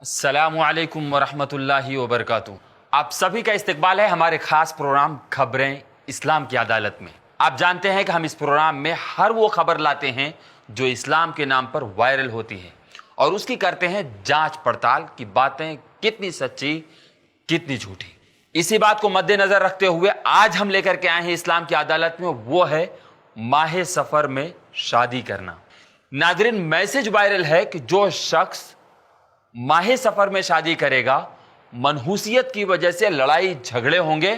السلام علیکم ورحمۃ اللہ وبرکاتہ۔ آپ سبھی کا استقبال ہے ہمارے خاص پروگرام خبریں اسلام کی عدالت میں۔ آپ جانتے ہیں کہ ہم اس پروگرام میں ہر وہ خبر لاتے ہیں جو اسلام کے نام پر وائرل ہوتی ہے اور اس کی کرتے ہیں جانچ پڑتال کی باتیں کتنی سچی کتنی جھوٹی۔ اسی بات کو مد نظر رکھتے ہوئے آج ہم لے کر کے آئے ہیں اسلام کی عدالت میں، وہ ہے ماہ سفر میں شادی کرنا۔ ناظرین، میسج وائرل ہے کہ جو شخص ماہ سفر میں شادی کرے گا منحوسیت کی وجہ سے لڑائی جھگڑے ہوں گے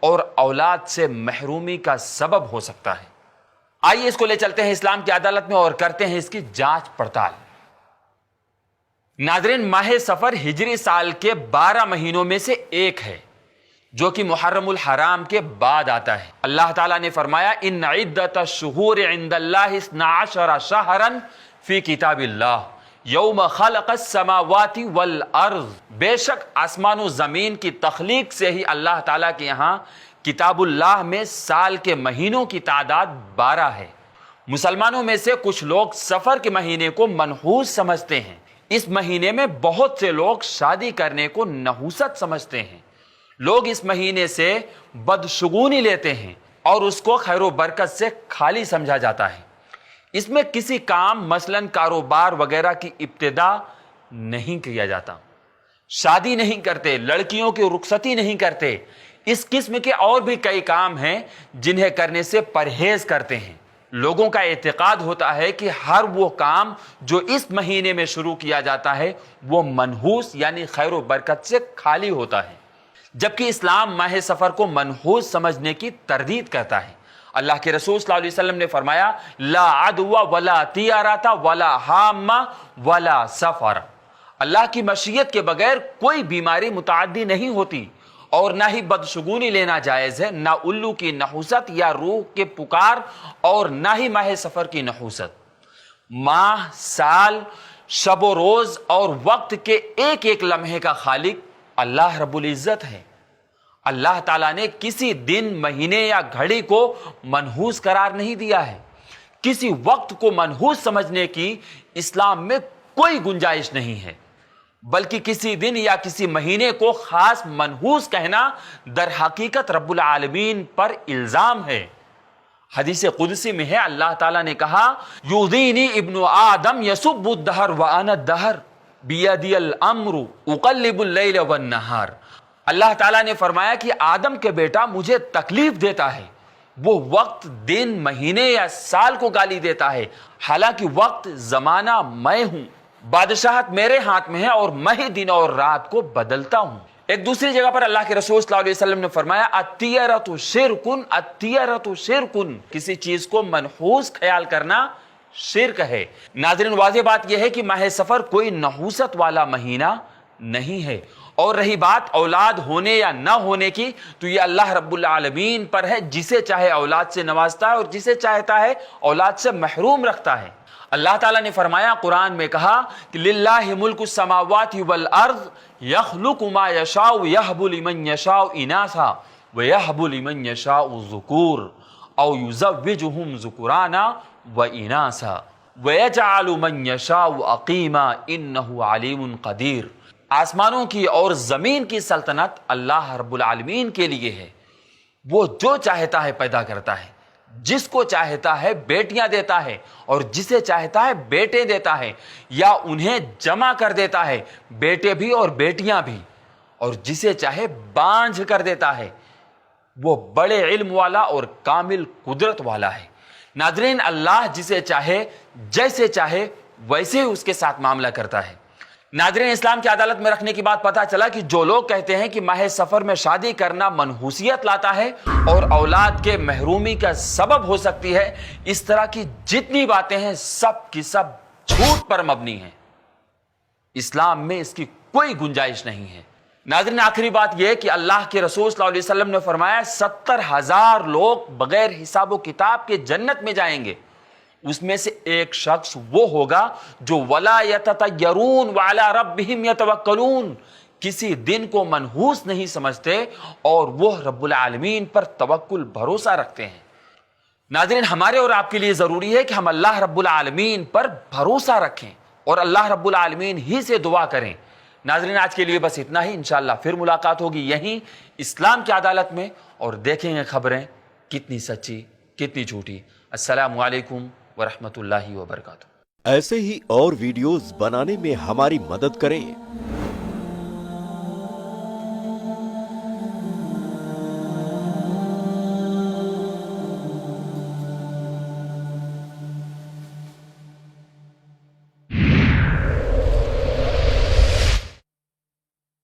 اور اولاد سے محرومی کا سبب ہو سکتا ہے۔ آئیے اس کو لے چلتے ہیں اسلام کی عدالت میں اور کرتے ہیں اس کی جانچ پڑتال۔ ناظرین، ماہ سفر ہجری سال کے 12 مہینوں میں سے ایک ہے جو کہ محرم الحرام کے بعد آتا ہے۔ اللہ تعالیٰ نے فرمایا ان عدت الشہور عند اللہ 12 شہرا فی کتاب اللہ یوم خلق السماوات والارض، بے شک آسمان و زمین کی تخلیق سے ہی اللہ تعالیٰ کے یہاں کتاب اللہ میں سال کے مہینوں کی تعداد 12 ہے۔ مسلمانوں میں سے کچھ لوگ سفر کے مہینے کو منحوس سمجھتے ہیں۔ اس مہینے میں بہت سے لوگ شادی کرنے کو نحوست سمجھتے ہیں۔ لوگ اس مہینے سے بدشگونی لیتے ہیں اور اس کو خیر و برکت سے خالی سمجھا جاتا ہے۔ اس میں کسی کام مثلاً کاروبار وغیرہ کی ابتدا نہیں کیا جاتا، شادی نہیں کرتے، لڑکیوں کی رخصتی نہیں کرتے۔ اس قسم کے اور بھی کئی کام ہیں جنہیں کرنے سے پرہیز کرتے ہیں۔ لوگوں کا اعتقاد ہوتا ہے کہ ہر وہ کام جو اس مہینے میں شروع کیا جاتا ہے وہ منحوس یعنی خیر و برکت سے خالی ہوتا ہے، جبکہ اسلام ماہ سفر کو منحوس سمجھنے کی تردید کرتا ہے۔ اللہ کے رسول صلی اللہ علیہ وسلم نے فرمایا لا عدوى ولا طیارۃ ولا حامہ ولا سفر، اللہ کی مشیت کے بغیر کوئی بیماری متعدی نہیں ہوتی اور نہ ہی بدشگونی لینا جائز ہے، نہ الو کی نحوست یا روح کے پکار اور نہ ہی ماہ سفر کی نحوست۔ ماہ، سال، شب و روز اور وقت کے ایک ایک لمحے کا خالق اللہ رب العزت ہے۔ اللہ تعالیٰ نے کسی دن، مہینے یا گھڑی کو منحوس قرار نہیں دیا ہے۔ کسی وقت کو منحوس سمجھنے کی اسلام میں کوئی گنجائش نہیں ہے، بلکہ کسی دن یا کسی مہینے کو خاص منحوس کہنا در حقیقت رب العالمین پر الزام ہے۔ حدیث قدسی میں ہے اللہ تعالیٰ نے کہا یؤذینی ابن آدم یسب الدہر وانا الدہر بیدی الامر اقلب اللیل والنہار۔ اللہ تعالیٰ نے فرمایا کہ آدم کے بیٹا مجھے تکلیف دیتا ہے، وہ وقت، دن، مہینے یا سال کو گالی دیتا ہے، حالانکہ وقت، زمانہ میں ہوں، بادشاہت میرے ہاتھ میں ہے اور میں ہی دن اور رات کو بدلتا ہوں۔ ایک دوسری جگہ پر اللہ کے رسول صلی اللہ علیہ وسلم نے فرمایا الطیرۃ شرکن، الطیرۃ شرکن، کسی چیز کو منحوس خیال کرنا شرک ہے۔ ناظرین، واضح بات یہ ہے کہ ماہ سفر کوئی نحوست والا مہینہ نہیں ہے، اور رہی بات اولاد ہونے یا نہ ہونے کی تو یہ اللہ رب العالمین پر ہے، جسے چاہے اولاد سے نوازتا ہے اور جسے چاہتا ہے اولاد سے محروم رکھتا ہے۔ اللہ تعالیٰ نے فرمایا قرآن میں کہا کہ للہ ملک السماوات والارض یخلق ما یشاء یہب لمن یشاء اناثا ویہب لمن یشاء الذکور او یزوجہم ذکرانا واناثا ویجعل من یشاء عقیما انہ علیم قدیر۔ آسمانوں کی اور زمین کی سلطنت اللہ رب العالمین کے لیے ہے، وہ جو چاہتا ہے پیدا کرتا ہے، جس کو چاہتا ہے بیٹیاں دیتا ہے اور جسے چاہتا ہے بیٹے دیتا ہے، یا انہیں جمع کر دیتا ہے، بیٹے بھی اور بیٹیاں بھی، اور جسے چاہے بانجھ کر دیتا ہے۔ وہ بڑے علم والا اور کامل قدرت والا ہے۔ ناظرین، اللہ جسے چاہے جیسے چاہے ویسے ہی اس کے ساتھ معاملہ کرتا ہے۔ ناظرین، اسلام کی عدالت میں رکھنے کی بات پتہ چلا کہ جو لوگ کہتے ہیں کہ ماہ سفر میں شادی کرنا منحوسیت لاتا ہے اور اولاد کے محرومی کا سبب ہو سکتی ہے، اس طرح کی جتنی باتیں ہیں سب کی سب جھوٹ پر مبنی ہیں۔ اسلام میں اس کی کوئی گنجائش نہیں ہے۔ ناظرین، آخری بات یہ ہے کہ اللہ کے رسول صلی اللہ علیہ وسلم نے فرمایا 70,000 لوگ بغیر حساب و کتاب کے جنت میں جائیں گے، اس میں سے ایک شخص وہ ہوگا جو ولا یتطیرون وعلی ربہم یتوکلون، کسی دن کو منحوس نہیں سمجھتے اور وہ رب العالمین پر توکل بھروسہ رکھتے ہیں۔ ناظرین، ہمارے اور آپ کے لیے ضروری ہے کہ ہم اللہ رب العالمین پر بھروسہ رکھیں اور اللہ رب العالمین ہی سے دعا کریں، ناظرین آج کے لیے بس اتنا ہی، انشاءاللہ پھر ملاقات ہوگی یہیں اسلام کی عدالت میں، اور دیکھیں گے خبریں کتنی سچی کتنی جھوٹی۔ السلام علیکم ورحمۃ اللہ وبرکاتہ۔ ایسے ہی اور ویڈیوز بنانے میں ہماری مدد کریں۔